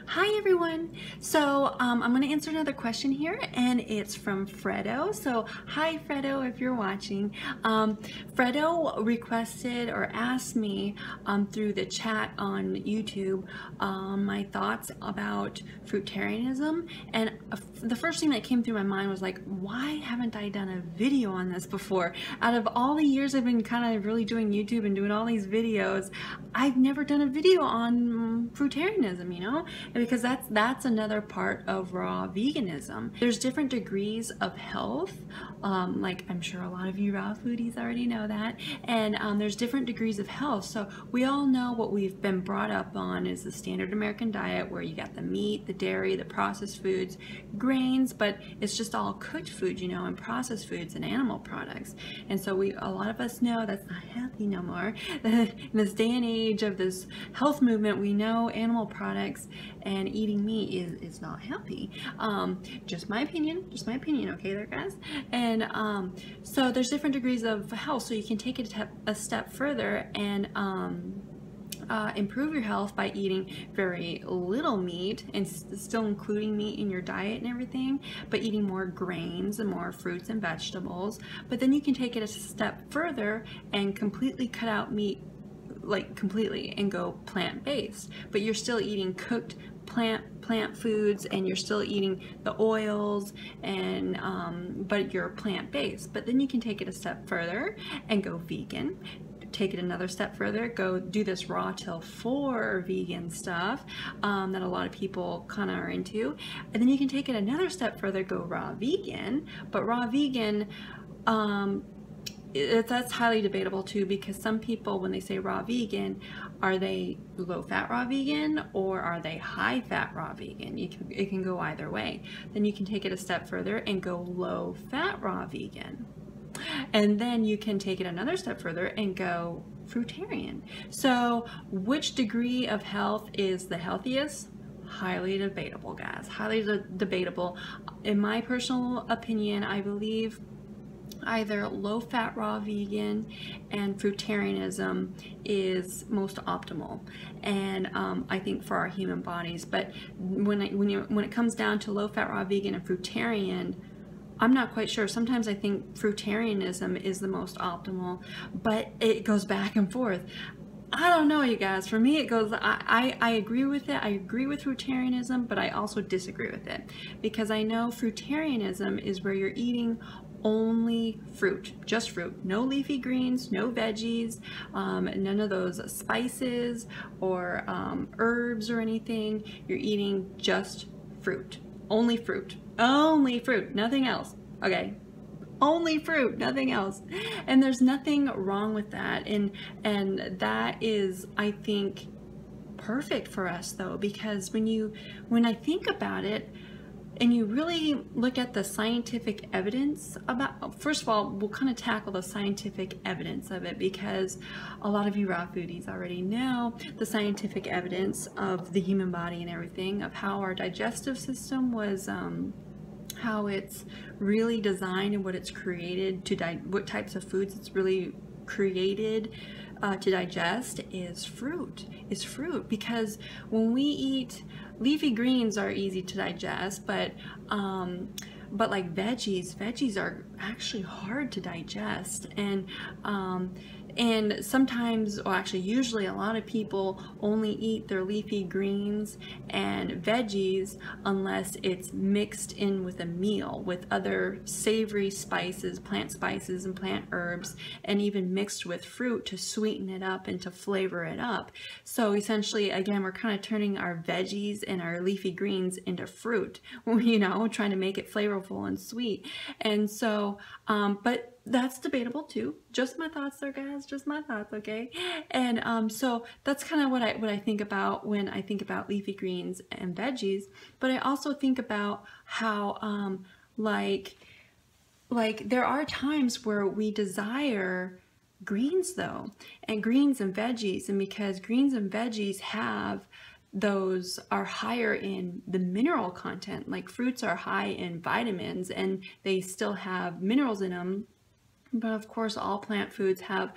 Hi everyone. So I'm going to answer another question here, and it's from Fredo. So hi Fredo, if you're watching. Fredo requested or asked me through the chat on YouTube my thoughts about Fruitarianism, and the first thing that came through my mind was like, why haven't I done a video on this before? Out of all the years I've been kind of really doing YouTube and doing all these videos, I've never done a video on Fruitarianism, you know? Because that's another part of raw veganism. There's different degrees of health, like I'm sure a lot of you raw foodies already know that, and there's different degrees of health. So we all know what we've been brought up on is the standard American diet, where you got the meat, the dairy, the processed foods, grains, but it's just all cooked food, you know, and processed foods and animal products. And so a lot of us know that's not healthy no more. In this day and age of this health movement, we know animal products and eating meat is not healthy. Just my opinion, okay there guys? And so there's different degrees of health, so you can take it a step further and improve your health by eating very little meat and still including meat in your diet and everything, but eating more grains and more fruits and vegetables. But then you can take it a step further and completely cut out meat, like completely, and go plant-based, but you're still eating cooked plant foods, and you're still eating the oils, and but you're plant-based. But then you can take it a step further and go vegan. Take it another step further, go do this raw till 4 vegan stuff that a lot of people kind of are into. And then you can take it another step further, go raw vegan. But raw vegan, that's highly debatable too, because some people, when they say raw vegan, are they low fat raw vegan or are they high fat raw vegan? It can go either way. Then you can take it a step further and go low fat raw vegan. And then you can take it another step further and go fruitarian. So which degree of health is the healthiest? Highly debatable, guys. Highly debatable. In my personal opinion, I believe either low-fat raw vegan and fruitarianism is most optimal, and I think for our human bodies. But when it comes down to low-fat raw vegan and fruitarian, I'm not quite sure. Sometimes I think fruitarianism is the most optimal, but it goes back and forth. I don't know, you guys. For me, it goes, I agree with it. I agree with fruitarianism, but I also disagree with it, because I know fruitarianism is where you're eating only fruit, just fruit, no leafy greens, no veggies, none of those spices or herbs or anything. You're eating just fruit, only fruit, nothing else. Okay, only fruit, nothing else. And there's nothing wrong with that, and that is, I think, perfect for us though, because when I think about it and you really look at the scientific evidence about, first of all, we'll kind of tackle the scientific evidence of it, because a lot of you raw foodies already know the scientific evidence of the human body and everything, of how our digestive system was, how it's really designed and what it's created to what types of foods it's really created to digest is fruit. Because when we eat leafy greens are easy to digest, but like veggies are actually hard to digest, and sometimes, or actually usually, a lot of people only eat their leafy greens and veggies unless it's mixed in with a meal with other savory spices, plant spices and plant herbs, and even mixed with fruit to sweeten it up and to flavor it up. So essentially, again, we're kind of turning our veggies and our leafy greens into fruit, you know, trying to make it flavorful and sweet. And so, but that's debatable too. Just my thoughts there, guys. Just my thoughts, okay? And so that's kind of what I think about when I think about leafy greens and veggies. But I also think about how like there are times where we desire greens though, and greens and veggies, and because greens and veggies are higher in the mineral content, like fruits are high in vitamins and they still have minerals in them, But of course, all plant foods have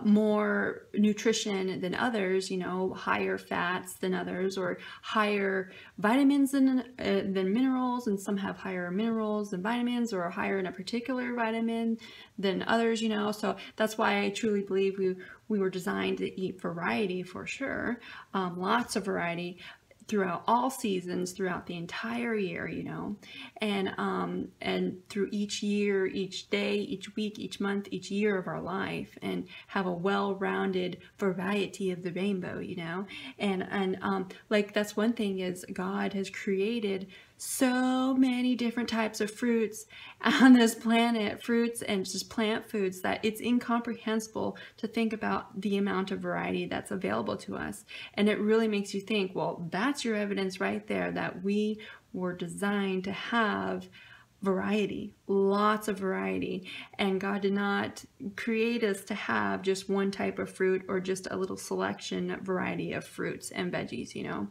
more nutrition than others, you know, higher fats than others, or higher vitamins than minerals, and some have higher minerals than vitamins, or higher in a particular vitamin than others, you know. So that's why I truly believe we were designed to eat variety for sure, lots of variety throughout all seasons, throughout the entire year, you know, and through each year, each day, each week, each month, each year of our life, and have a well-rounded variety of the rainbow, you know. And like, that's one thing, is God has created so many different types of fruits on this planet, fruits and just plant foods, that it's incomprehensible to think about the amount of variety that's available to us. And it really makes you think, well, that's your evidence right there that we were designed to have variety, lots of variety. And God did not create us to have just one type of fruit, or just a little selection variety of fruits and veggies, you know.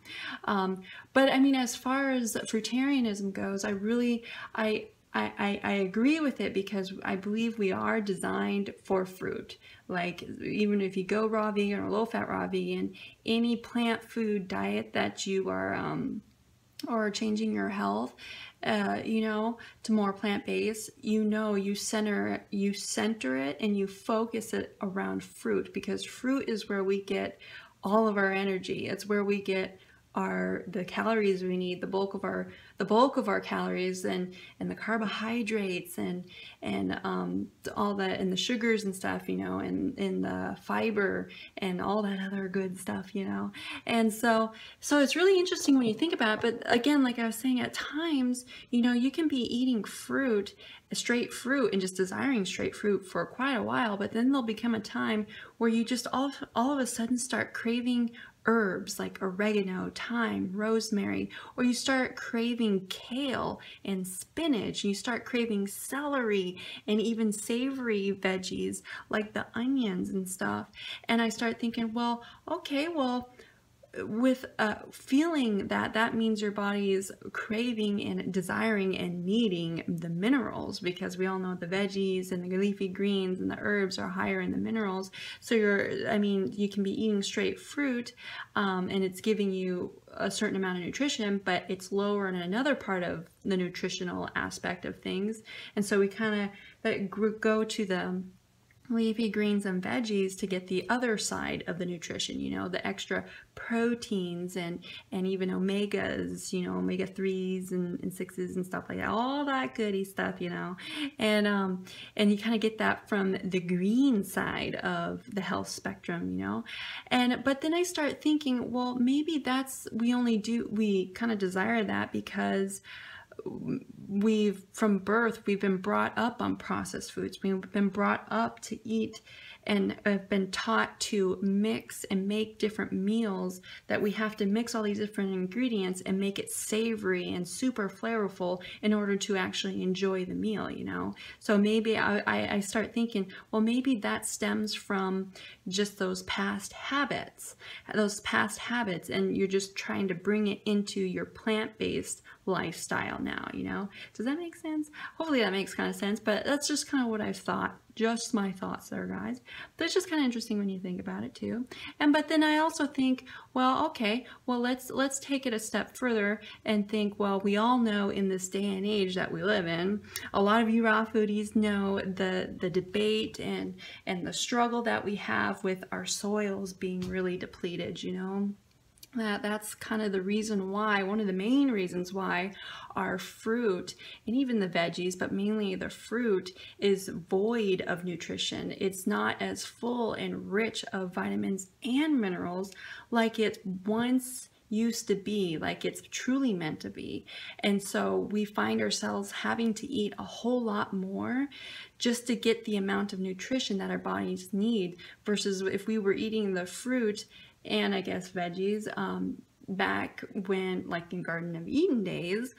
But I mean, as far as fruitarianism goes, I agree with it, because I believe we are designed for fruit. Like, even if you go raw vegan or low fat raw vegan, any plant food diet that you are or changing your health, you know, to more plant-based, you know, you center it and you focus it around fruit, because fruit is where we get all of our energy. It's where we get the calories we need, the bulk of our calories, and the carbohydrates, and all that, and the sugars and stuff, you know, and the fiber and all that other good stuff, you know. And so it's really interesting when you think about it. But again, like I was saying, at times, you know, you can be eating fruit, straight fruit, and just desiring straight fruit for quite a while, but then there'll become a time where you just all of a sudden start craving herbs like oregano, thyme, rosemary, or you start craving kale and spinach, and you start craving celery and even savory veggies like the onions and stuff. And I start thinking, well, okay, well, with feeling that means your body is craving and desiring and needing the minerals, because we all know the veggies and the leafy greens and the herbs are higher in the minerals. So you can be eating straight fruit, and it's giving you a certain amount of nutrition, but it's lower in another part of the nutritional aspect of things. And so we kind of go to the leafy greens and veggies to get the other side of the nutrition, you know, the extra proteins and even omegas, you know, omega-3s and 6s and stuff like that, all that goody stuff, you know. And you kind of get that from the green side of the health spectrum, you know. But then I start thinking, well, maybe we kind of desire that because from birth, we've been brought up on processed foods. We've been brought up to eat and have been taught to mix and make different meals, that we have to mix all these different ingredients and make it savory and super flavorful in order to actually enjoy the meal, you know. So maybe I start thinking, well, maybe that stems from just those past habits, and you're just trying to bring it into your plant-based lifestyle now, you know. Does that make sense? Hopefully that makes kind of sense, but that's just kind of what I've thought. Just my thoughts there, guys. But it's just kind of interesting when you think about it too. But then I also think, well, okay, well, let's take it a step further and think, well, we all know in this day and age that we live in, a lot of you raw foodies know the debate and the struggle that we have with our soils being really depleted, you know. That's kind of the reason why, one of the main reasons why our fruit and even the veggies, but mainly the fruit, is void of nutrition. It's not as full and rich of vitamins and minerals like it once used to be, like it's truly meant to be. And so we find ourselves having to eat a whole lot more just to get the amount of nutrition that our bodies need, versus if we were eating the fruit and I guess veggies back when, like in Garden of Eden days,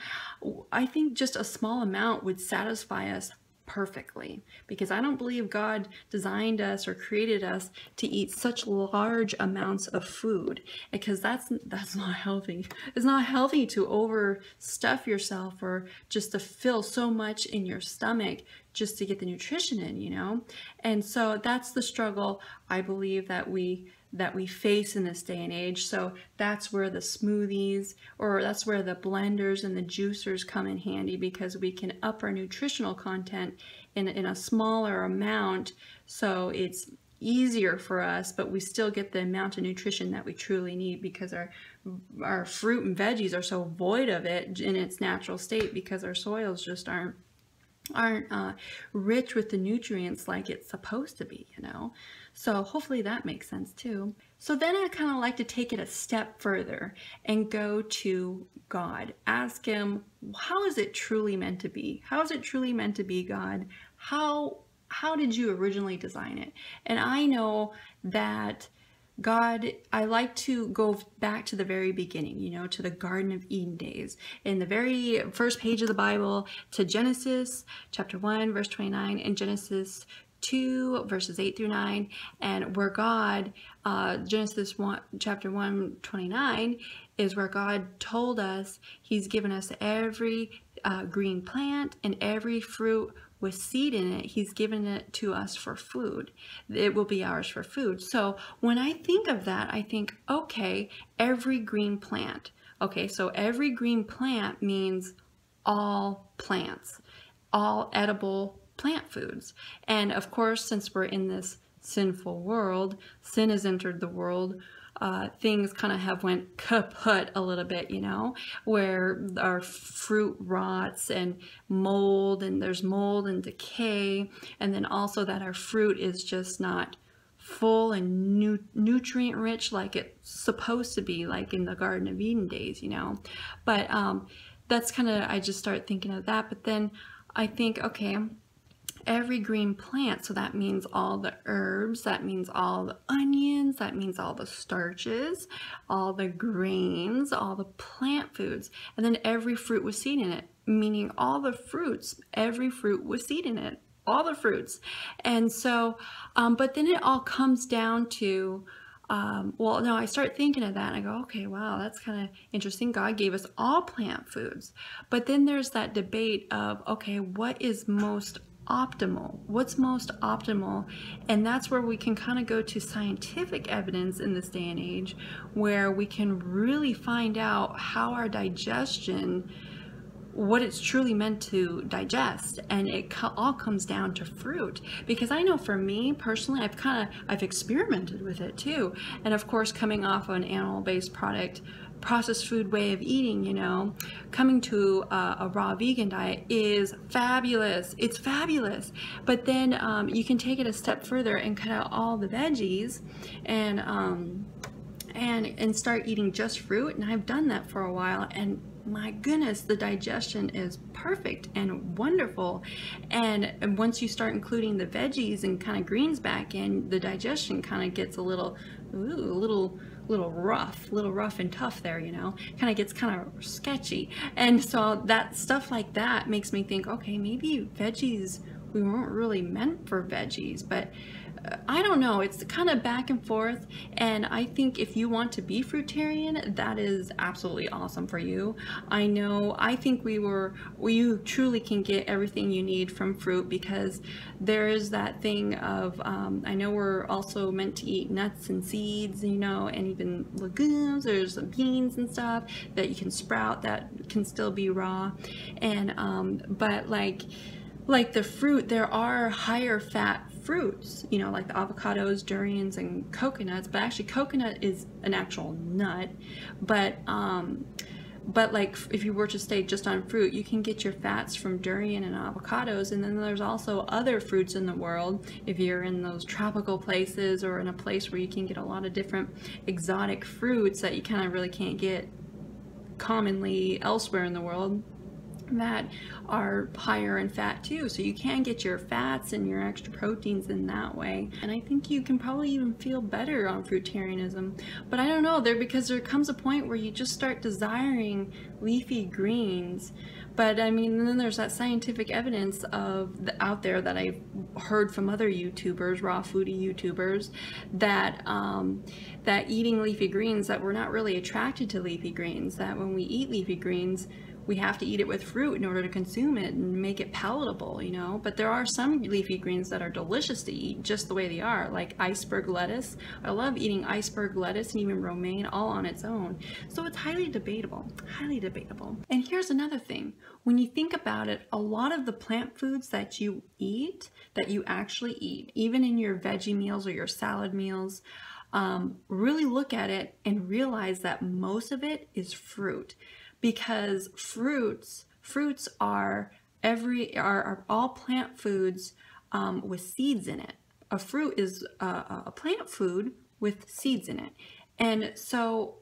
I think just a small amount would satisfy us perfectly, because I don't believe God designed us or created us to eat such large amounts of food, because that's not healthy. It's not healthy to overstuff yourself or just to fill so much in your stomach just to get the nutrition in, you know? And so that's the struggle I believe that we face in this day and age. So that's where the smoothies, or that's where the blenders and the juicers come in handy, because we can up our nutritional content in a smaller amount, so it's easier for us, but we still get the amount of nutrition that we truly need, because our fruit and veggies are so void of it in its natural state, because our soils just aren't rich with the nutrients like it's supposed to be, you know. So hopefully that makes sense too. So then I kind of like to take it a step further and go to God. Ask him, how is it truly meant to be? How is it truly meant to be, God? How did you originally design it? And I know that God, I like to go back to the very beginning, you know, to the Garden of Eden days. In the very first page of the Bible, to Genesis chapter 1, verse 29, and Genesis 2, verses 8 through 9, and where God, Genesis 1, chapter 1, 29, is where God told us he's given us every green plant and every fruit with seed in it. He's given it to us for food. It will be ours for food. So when I think of that, I think, okay, every green plant. Okay, so every green plant means all plants, all edible plant foods. And of course, since we're in this sinful world, sin has entered the world, things kind of have went kaput a little bit, you know, where our fruit rots and mold, and there's mold and decay, and then also that our fruit is just not full and nutrient rich like it's supposed to be, like in the Garden of Eden days, you know. But that's kind of, I just start thinking of that. But then I think, okay, every green plant, so that means all the herbs, that means all the onions, that means all the starches, all the grains, all the plant foods, and then every fruit with seed in it, meaning all the fruits, every fruit with seed in it, all the fruits. And so, but then it all comes down to, well, no, I start thinking of that and I go, okay, wow, that's kind of interesting. God gave us all plant foods. But then there's that debate of, okay, what is most optimal? What's most optimal? And that's where we can kind of go to scientific evidence in this day and age, where we can really find out how our digestion, what it's truly meant to digest. And it all comes down to fruit, because I know for me personally, I've experimented with it too. And of course, coming off of an animal-based product, processed food way of eating, you know, coming to a raw vegan diet is fabulous. It's fabulous. But then you can take it a step further and cut out all the veggies and start eating just fruit. And I've done that for a while, and my goodness, the digestion is perfect and wonderful. And once you start including the veggies and kind of greens back in, the digestion kind of gets a little rough and tough there, you know, kind of gets kind of sketchy. And so that stuff like that makes me think, okay, maybe veggies, we weren't really meant for veggies. But I don't know, it's kind of back and forth. And I think if you want to be fruitarian, that is absolutely awesome for you. I think you truly can get everything you need from fruit, because there is that thing of, I know we're also meant to eat nuts and seeds, you know, and even legumes. There's beans and stuff that you can sprout that can still be raw. And but like the fruit, there are higher fat fruits, you know, like the avocados, durians, and coconuts. But actually, coconut is an actual nut. But like if you were to stay just on fruit, you can get your fats from durian and avocados. And then there's also other fruits in the world. If you're in those tropical places, or in a place where you can get a lot of different exotic fruits that you kind of really can't get commonly elsewhere in the world, that are higher in fat too, so you can get your fats and your extra proteins in that way. And I think you can probably even feel better on fruitarianism. But I don't know, because there comes a point where you just start desiring leafy greens. But I mean, then there's that scientific evidence out there that I've heard from other YouTubers, raw foodie YouTubers, that that eating leafy greens, that we're not really attracted to leafy greens, that when we eat leafy greens, we have to eat it with fruit in order to consume it and make it palatable, you know. But there are some leafy greens that are delicious to eat just the way they are, like iceberg lettuce. I love eating iceberg lettuce and even romaine all on its own. So it's highly debatable, highly debatable. And here's another thing. When you think about it, a lot of the plant foods that you eat, that you actually eat, even in your veggie meals or your salad meals, really look at it and realize that most of it is fruit. Because fruits are all plant foods with seeds in it. A fruit is a plant food with seeds in it. And so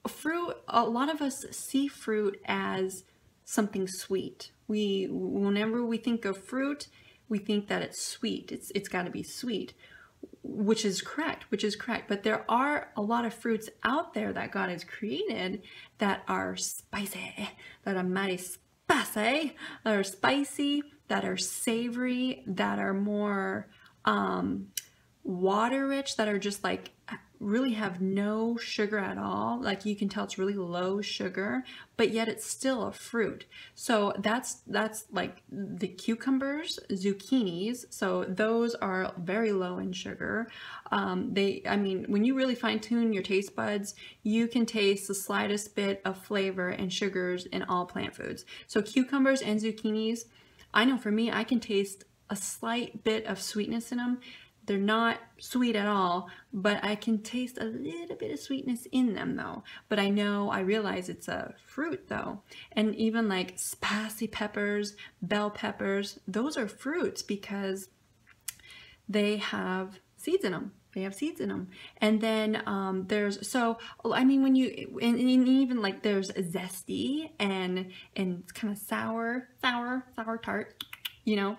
fruit, a lot of us see fruit as something sweet. Whenever we think of fruit, we think that it's sweet. It's got to be sweet. Which is correct, but there are a lot of fruits out there that God has created that are spicy, that are mighty spicy, that are spicy, that are savory, that are more water rich, that are just like really have no sugar at all. Like you can tell it's really low sugar, but yet it's still a fruit. So that's like the cucumbers, zucchinis. So those are very low in sugar. I mean, when you really fine tune your taste buds, you can taste the slightest bit of flavor and sugars in all plant foods. So cucumbers and zucchinis, I know for me, I can taste a slight bit of sweetness in them. They're not sweet at all, but I can taste a little bit of sweetness in them though. But I realize it's a fruit though. And even like spicy peppers, bell peppers, those are fruits because they have seeds in them. They have seeds in them. And then I mean, when you, and even like there's zesty and kind of sour tart, you know,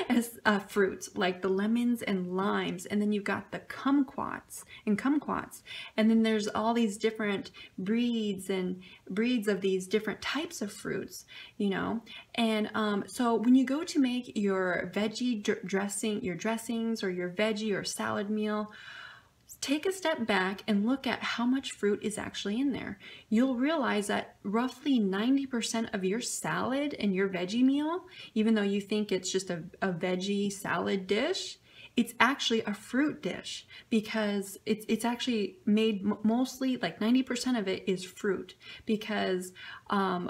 as fruits like the lemons and limes, and then you've got the kumquats, and then there's all these different breeds of these different types of fruits, you know. And so when you go to make your veggie dressing, your dressings or your veggie or salad meal, take a step back and look at how much fruit is actually in there. You'll realize that roughly 90% of your salad and your veggie meal, even though you think it's just a veggie salad dish, it's actually a fruit dish because it's actually made mostly, like 90% of it is fruit because I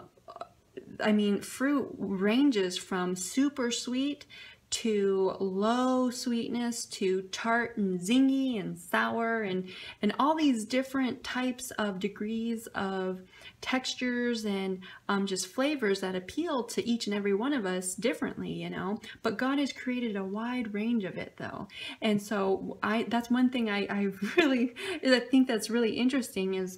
mean, fruit ranges from super sweet to low sweetness to tart and zingy and sour and all these different types of degrees of textures and just flavors that appeal to each and every one of us differently, you know. But God has created a wide range of it though. And so that's one thing I think that's really interesting is,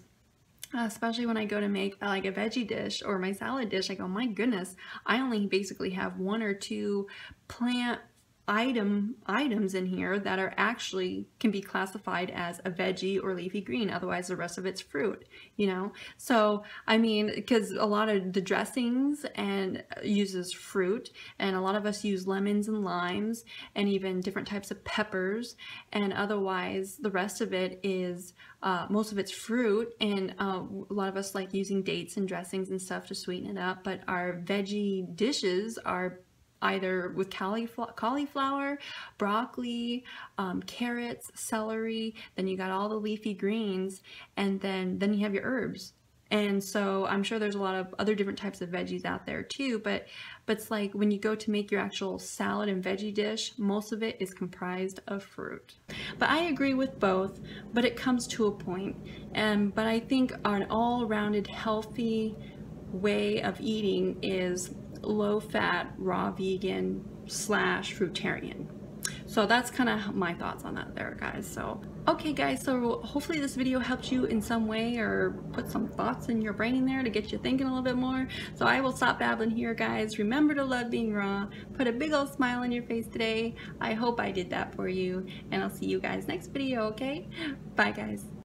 especially when I go to make like a veggie dish or my salad dish, I go, my goodness, I only basically have one or two plant items in here that are actually can be classified as a veggie or leafy green. Otherwise the rest of it's fruit, you know. So I mean, because a lot of the dressings and uses fruit, and a lot of us use lemons and limes and even different types of peppers, and otherwise the rest of it is most of it's fruit, and a lot of us like using dates and dressings and stuff to sweeten it up. But our veggie dishes are either with cauliflower, broccoli, carrots, celery, then you got all the leafy greens, and then you have your herbs. And so I'm sure there's a lot of other different types of veggies out there too, but it's like when you go to make your actual salad and veggie dish, most of it is comprised of fruit. But I agree with both, but it comes to a point. But I think an all-rounded healthy way of eating is low-fat, raw vegan / fruitarian. So that's kind of my thoughts on that there, guys. So okay guys, so hopefully this video helped you in some way or put some thoughts in your brain there to get you thinking a little bit more. So I will stop babbling here, guys. Remember to love being raw. Put a big old smile on your face today. I hope I did that for you, and I'll see you guys next video. Okay, bye guys.